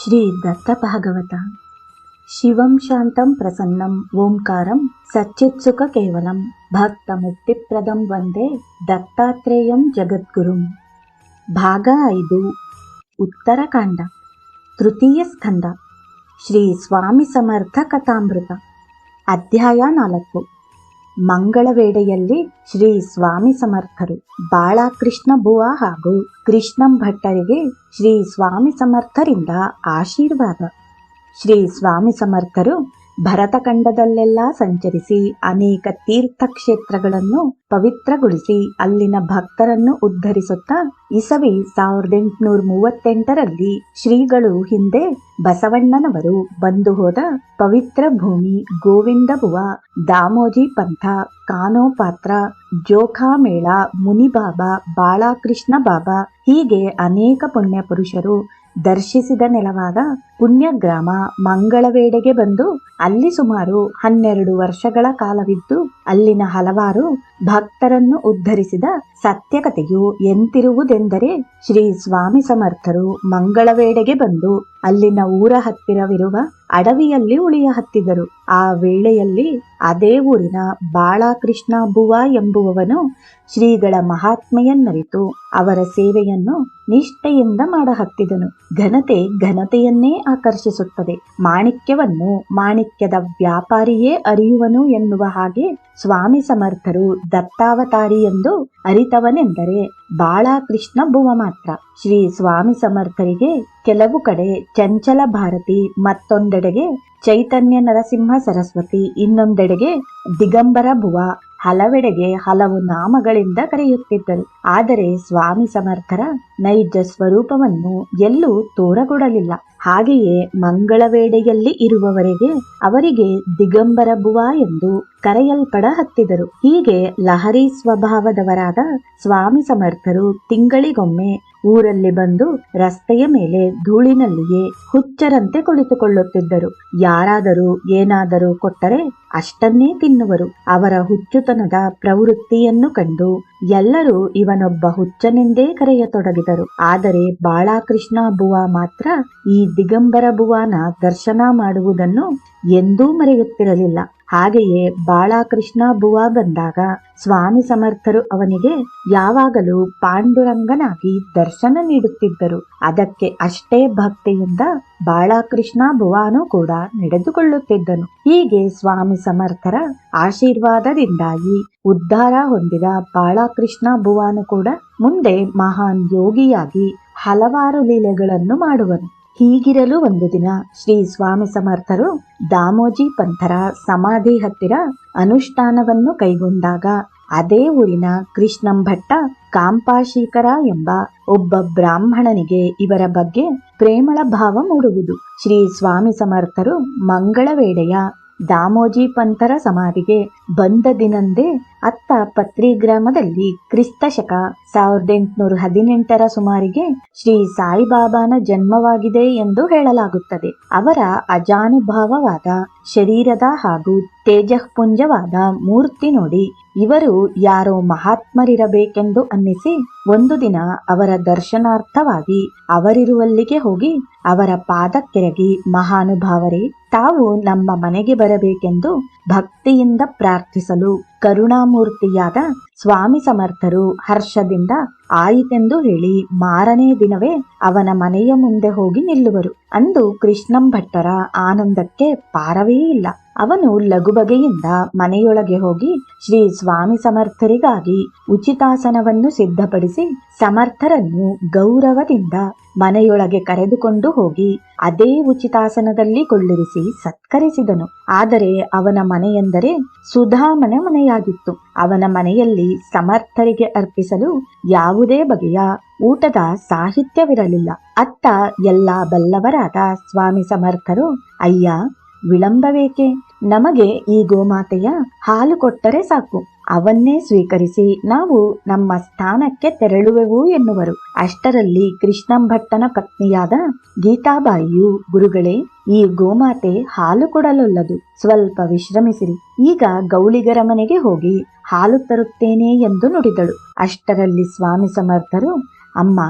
ಶ್ರೀ ದತ್ತಭಾಗವತ. ಶಿವಂ ಶಾಂತಂ ಪ್ರಸನ್ನಂ ಓಂಕಾರಂ ಸಚ್ಚಿತ್ಸುಖ ಕೇವಲಂ ಭಕ್ತ ಮುಕ್ತಿಪ್ರದಂ ವಂದೇ ದತ್ತಾತ್ರೇಯಂ ಜಗದ್ಗುರುಂ. ಭಾಗ 5, ಉತ್ತರಕಾಂಡ, ತೃತೀಯ ಸ್ಕಂದ, ಶ್ರೀ ಸ್ವಾಮಿ ಸಮರ್ಥ ಕಥಾಮೃತ. ಅಧ್ಯಾಯ 4. ಮಂಗಳವೇಳೆಯಲ್ಲಿ ಶ್ರೀ ಸ್ವಾಮಿ ಸಮರ್ಥರು ಬಾಳಕೃಷ್ಣ ಬುವಾ ಹಾಗೂ ಕೃಷ್ಣಂ ಭಟ್ಟರಿಗೆ ಶ್ರೀ ಸ್ವಾಮಿ ಸಮರ್ಥರಿಂದ ಆಶೀರ್ವಾದ. ಶ್ರೀ ಸ್ವಾಮಿ ಸಮರ್ಥರು ಭರತಖಂಡದಲ್ಲೆಲ್ಲ ಸಂಚರಿಸಿ ಅನೇಕ ತೀರ್ಥಕ್ಷೇತ್ರಗಳನ್ನು ಪವಿತ್ರಗೊಳಿಸಿ ಅಲ್ಲಿನ ಭಕ್ತರನ್ನು ಉದ್ಧರಿಸುತ್ತಾ ಇಸವಿ 1838ರಲ್ಲಿ ಶ್ರೀಗಳು ಹಿಂದೆ ಬಸವಣ್ಣನವರು ಬಂದು ಹೋದ ಪವಿತ್ರ ಭೂಮಿ ಗೋವಿಂದಬುವ, ದಾಮೋಜಿ ಪಂಥ, ಕಾನೋಪಾತ್ರ, ಜೋಖಾಮೇಳ, ಮುನಿಬಾಬಾ, ಬಾಳಕೃಷ್ಣ ಬಾಬಾ ಹೀಗೆ ಅನೇಕ ಪುಣ್ಯ ಪುರುಷರು ದರ್ಶಿಸಿದ ನೆಲವಾದ ಪುಣ್ಯಗ್ರಾಮ ಮಂಗಳವೇಡೆಗೆ ಬಂದು ಅಲ್ಲಿ ಸುಮಾರು 12 ವರ್ಷಗಳ ಕಾಲವಿದ್ದು ಅಲ್ಲಿನ ಹಲವಾರು ಭಕ್ತರನ್ನು ಉದ್ಧರಿಸಿದ ಸತ್ಯಕಥೆಯು ಎಂತಿರುವುದೆಂದರೆ, ಶ್ರೀ ಸ್ವಾಮಿ ಸಮರ್ಥರು ಮಂಗಳವೇಡೆಗೆ ಬಂದು ಅಲ್ಲಿನ ಊರ ಹತ್ತಿರವಿರುವ ಅಡವಿಯಲ್ಲಿ ಉಳಿಯ ಹತ್ತಿದರು. ಆ ವೇಳೆಯಲ್ಲಿ ಅದೇ ಊರಿನ ಬಾಳಕೃಷ್ಣ ಬುವಾ ಎಂಬುವವನು ಶ್ರೀಗಳ ಮಹಾತ್ಮೆಯನ್ನರಿತು ಅವರ ಸೇವೆಯನ್ನು ನಿಷ್ಠೆಯಿಂದ ಮಾಡಹತ್ತಿದನು. ಘನತೆ ಘನತೆಯನ್ನೇ ಆಕರ್ಷಿಸುತ್ತದೆ, ಮಾಣಿಕ್ಯವನ್ನು ಮಾಣಿಕ್ಯದ ವ್ಯಾಪಾರಿಯೇ ಅರಿಯುವನು ಎನ್ನುವ ಹಾಗೆ ಸ್ವಾಮಿ ಸಮರ್ಥರು ದತ್ತಾವತಾರಿ ಎಂದು ಅರಿತವನೆಂದರೆ ಬಾಳಕೃಷ್ಣ ಬುವ ಮಾತ್ರ. ಶ್ರೀ ಸ್ವಾಮಿ ಸಮರ್ಥರಿಗೆ ಕೆಲವು ಕಡೆ ಚಂಚಲ ಭಾರತಿ, ಮತ್ತೊಂದೆಡೆಗೆ ಚೈತನ್ಯ ನರಸಿಂಹ ಸರಸ್ವತಿ, ಇನ್ನೊಂದೆಡೆಗೆ ದಿಗಂಬರ ಬುವ, ಹಲವೆಡೆಗೆ ಹಲವು ನಾಮಗಳಿಂದ ಕರೆಯುತ್ತಿದ್ದರು. ಆದರೆ ಸ್ವಾಮಿ ಸಮರ್ಥರ ನೈಜ ಸ್ವರೂಪವನ್ನು ಎಲ್ಲೂ ತೋರಗೊಡಲಿಲ್ಲ. ಹಾಗೆಯೇ ಮಂಗಳವೇಡೆಯಲ್ಲಿ ಇರುವವರೆಗೆ ಅವರಿಗೆ ದಿಗಂಬರ ಬುವ ಎಂದು ಕರೆಯಲ್ಪಡ ಹತ್ತಿದರು. ಹೀಗೆ ಲಹರಿ ಸ್ವಭಾವದವರಾದ ಸ್ವಾಮಿ ಸಮರ್ಥರು ತಿಂಗಳಿಗೊಮ್ಮೆ ಊರಲ್ಲಿ ಬಂದು ರಸ್ತೆಯ ಮೇಲೆ ಧೂಳಿನಲ್ಲಿಯೇ ಹುಚ್ಚರಂತೆ ಕುಳಿತುಕೊಳ್ಳುತ್ತಿದ್ದರು. ಯಾರಾದರೂ ಏನಾದರೂ ಕೊಟ್ಟರೆ ಅಷ್ಟನ್ನೇ ತಿನ್ನುವರು. ಅವರ ಹುಚ್ಚುತನದ ಪ್ರವೃತ್ತಿಯನ್ನು ಕಂಡು ಎಲ್ಲರೂ ಇವನೊಬ್ಬ ಹುಚ್ಚನೆಂದೇ ಕರೆಯತೊಡಗಿದರು. ಆದರೆ ಬಾಳಕೃಷ್ಣ ಬುವ ಮಾತ್ರ ಈ ದಿಗಂಬರ ಬುವನ ದರ್ಶನ ಮಾಡುವುದನ್ನು ಎಂದೂ ಮರೆಯುತ್ತಿರಲಿಲ್ಲ. ಹಾಗೆಯೇ ಬಾಳಕೃಷ್ಣ ಬುವ ಬಂದಾಗ ಸ್ವಾಮಿ ಸಮರ್ಥರು ಅವನಿಗೆ ಯಾವಾಗಲೂ ಪಾಂಡುರಂಗನಾಗಿ ದರ್ಶನ ನೀಡುತ್ತಿದ್ದರು. ಅದಕ್ಕೆ ಅಷ್ಟೇ ಭಕ್ತಿಯಿಂದ ಬಾಳಕೃಷ್ಣ ಬುವಾನು ಕೂಡ ನಡೆದುಕೊಳ್ಳುತ್ತಿದ್ದನು. ಹೀಗೆ ಸ್ವಾಮಿ ಸಮರ್ಥರ ಆಶೀರ್ವಾದದಿಂದಾಗಿ ಉದ್ಧಾರ ಹೊಂದಿದ ಬಾಳಕೃಷ್ಣ ಬುವಾನು ಕೂಡ ಮುಂದೆ ಮಹಾನ್ ಯೋಗಿಯಾಗಿ ಹಲವಾರು ಲೀಲೆಗಳನ್ನು ಮಾಡುವನು. ಹೀಗಿರಲು ಒಂದು ದಿನ ಶ್ರೀ ಸ್ವಾಮಿ ಸಮರ್ಥರು ದಾಮೋಜಿ ಪಂಥರ ಸಮಾಧಿ ಹತ್ತಿರ ಅನುಷ್ಠಾನವನ್ನು ಕೈಗೊಂಡಾಗ ಅದೇ ಊರಿನ ಕೃಷ್ಣಂ ಭಟ್ಟ ಕಾಂಪಾಶೀಕರ ಎಂಬ ಒಬ್ಬ ಬ್ರಾಹ್ಮಣನಿಗೆ ಇವರ ಬಗ್ಗೆ ಪ್ರೇಮಳ ಭಾವ ಮೂಡುವುದು. ಶ್ರೀ ಸ್ವಾಮಿ ಸಮರ್ಥರು ಮಂಗಳವೇಳೆಯ ದಾಮೋಜಿ ಪಂಥರ ಸಮಾಧಿಗೆ ಬಂದ ದಿನಂದೇ ಅತ್ತ ಪತ್ರಿ ಗ್ರಾಮದಲ್ಲಿ ಕ್ರಿಸ್ತ ಶಕ 1818ರ ಸುಮಾರಿಗೆ ಶ್ರೀ ಸಾಯಿಬಾಬಾನ ಜನ್ಮವಾಗಿದೆ ಎಂದು ಹೇಳಲಾಗುತ್ತದೆ. ಅವರ ಅಜಾನುಭಾವವಾದ ಶರೀರದ ಹಾಗೂ ತೇಜಃಪುಂಜವಾದ ಮೂರ್ತಿ ನೋಡಿ ಇವರು ಯಾರೋ ಮಹಾತ್ಮರಿರಬೇಕೆಂದು ಅನ್ನಿಸಿ ಒಂದು ದಿನ ಅವರ ದರ್ಶನಾರ್ಥವಾಗಿ ಅವರಿರುವಲ್ಲಿಗೆ ಹೋಗಿ ಅವರ ಪಾದಕ್ಕೆರಗಿ, ಮಹಾನುಭಾವರೇ, ತಾವು ನಮ್ಮ ಮನೆಗೆ ಬರಬೇಕೆಂದು ಭಕ್ತಿಯಿಂದ ಪ್ರಾರ್ಥಿಸಲು ಕರುಣಾಮೂರ್ತಿಯಾದ ಸ್ವಾಮಿ ಸಮರ್ಥರು ಹರ್ಷದಿಂದ ಆಯಿತೆಂದು ಹೇಳಿ ಮಾರನೇ ದಿನವೇ ಅವನ ಮನೆಯ ಮುಂದೆ ಹೋಗಿ ನಿಲ್ಲುವರು. ಅಂದು ಕೃಷ್ಣಂ ಭಟ್ಟರ ಆನಂದಕ್ಕೆ ಪಾರವೇ ಇಲ್ಲ. ಅವನು ಲಘುಬಗೆಯಿಂದ ಮನೆಯೊಳಗೆ ಹೋಗಿ ಶ್ರೀ ಸ್ವಾಮಿ ಸಮರ್ಥರಿಗಾಗಿ ಉಚಿತಾಸನವನ್ನು ಸಿದ್ಧಪಡಿಸಿ ಸಮರ್ಥರನ್ನು ಗೌರವದಿಂದ ಮನೆಯೊಳಗೆ ಕರೆದುಕೊಂಡು ಹೋಗಿ ಅದೇ ಉಚಿತಾಸನದಲ್ಲಿ ಕೊಳ್ಳಿರಿಸಿ ಸತ್ಕರಿಸಿದನು. ಆದರೆ ಅವನ ಮನೆಯೆಂದರೆ ಸುಧಾಮನ ಮನೆಯಾಗಿತ್ತು. ಅವನ ಮನೆಯಲ್ಲಿ ಸಮರ್ಥರಿಗೆ ಅರ್ಪಿಸಲು ಯಾವುದೇ ಬಗೆಯ ಊಟದ ಸಾಹಿತ್ಯವಿರಲಿಲ್ಲ. ಅತ್ತ ಎಲ್ಲ ಬಲ್ಲವರಾದ ಸ್ವಾಮಿ ಸಮರ್ಥರು, ಅಯ್ಯ, ವಿಳಂಬವೇಕೆ? ನಮಗೆ ಈ ಗೋಮಾತೆಯ ಹಾಲು ಕೊಟ್ಟರೆ ಸಾಕು, ಅವನ್ನೇ ಸ್ವೀಕರಿಸಿ ನಾವು ನಮ್ಮ ಸ್ಥಾನಕ್ಕೆ ತೆರಳುವೆವು ಎನ್ನುವರು. ಅಷ್ಟರಲ್ಲಿ ಕೃಷ್ಣಂ ಭಟ್ಟನ ಪತ್ನಿಯಾದ ಗೀತಾಬಾಯಿಯು, ಗುರುಗಳೇ, ಈ ಗೋಮಾತೆ ಹಾಲು ಕೊಡಲೊಲ್ಲದು, ಸ್ವಲ್ಪ ವಿಶ್ರಮಿಸಿರಿ, ಈಗ ಗೌಳಿಗರ ಮನೆಗೆ ಹೋಗಿ ಹಾಲು ತರುತ್ತೇನೆ ಎಂದು ನುಡಿದಳು. ಅಷ್ಟರಲ್ಲಿ ಸ್ವಾಮಿ ಸಮರ್ಥರು, ಅಮ್ಮ,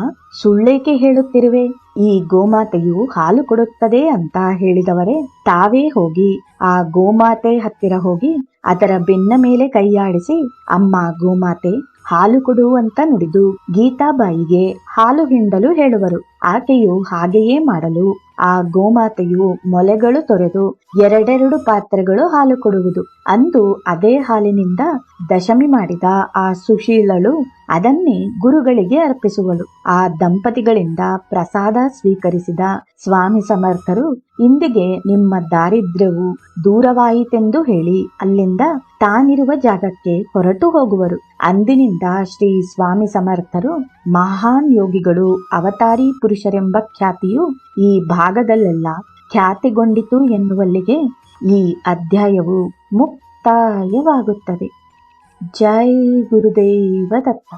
ಸುಳ್ಳೇಕೆ ಹೇಳುತ್ತಿರುವೆ? ಈ ಗೋಮಾತೆಯು ಹಾಲು ಕೊಡುತ್ತದೆ ಅಂತ ಹೇಳಿದವರೇ ತಾವೇ ಹೋಗಿ ಆ ಗೋಮಾತೆ ಹತ್ತಿರ ಹೋಗಿ ಅದರ ಬೆನ್ನ ಮೇಲೆ ಕೈಯಾಡಿಸಿ, ಅಮ್ಮ ಗೋಮಾತೆ ಹಾಲು ಕೊಡು ಅಂತ ನುಡಿದು ಗೀತಾಬಾಯಿಗೆ ಹಾಲು ಹಿಂಡಲು ಹೇಳುವರು. ಆಕೆಯು ಹಾಗೆಯೇ ಮಾಡಲು ಆ ಗೋಮಾತೆಯು ಮೊಲೆಗಳು ತೊರೆದು ಎರಡೆರಡು ಪಾತ್ರೆಗಳು ಹಾಲು ಕೊಡುವುದು. ಅಂದು ಅದೇ ಹಾಲಿನಿಂದ ದಶಮಿ ಮಾಡಿದ ಆ ಸುಶೀಲಳು ಅದನ್ನೇ ಗುರುಗಳಿಗೆ ಅರ್ಪಿಸುವಳು. ಆ ದಂಪತಿಗಳಿಂದ ಪ್ರಸಾದ ಸ್ವೀಕರಿಸಿದ ಸ್ವಾಮಿ ಸಮರ್ಥರು ಇಂದಿಗೆ ನಿಮ್ಮ ದಾರಿದ್ರ್ಯವು ದೂರವಾಯಿತೆಂದು ಹೇಳಿ ಅಲ್ಲಿಂದ ತಾನಿರುವ ಜಾಗಕ್ಕೆ ಹೊರಟು ಹೋಗುವರು. ಅಂದಿನಿಂದ ಶ್ರೀ ಸ್ವಾಮಿ ಸಮರ್ಥರು ಮಹಾನ್ ಯೋಗಿಗಳು, ಅವತಾರಿ ಪುರುಷರೆಂಬ ಖ್ಯಾತಿಯು ಈ ಭಾಗದಲ್ಲೆಲ್ಲ ಖ್ಯಾತಿಗೊಂಡಿತು ಎನ್ನುವಲ್ಲಿಗೆ ಈ ಅಧ್ಯಾಯವು ಮುಕ್ತಾಯವಾಗುತ್ತದೆ. ಜೈ ಗುರುದೇವ ದತ್ತ.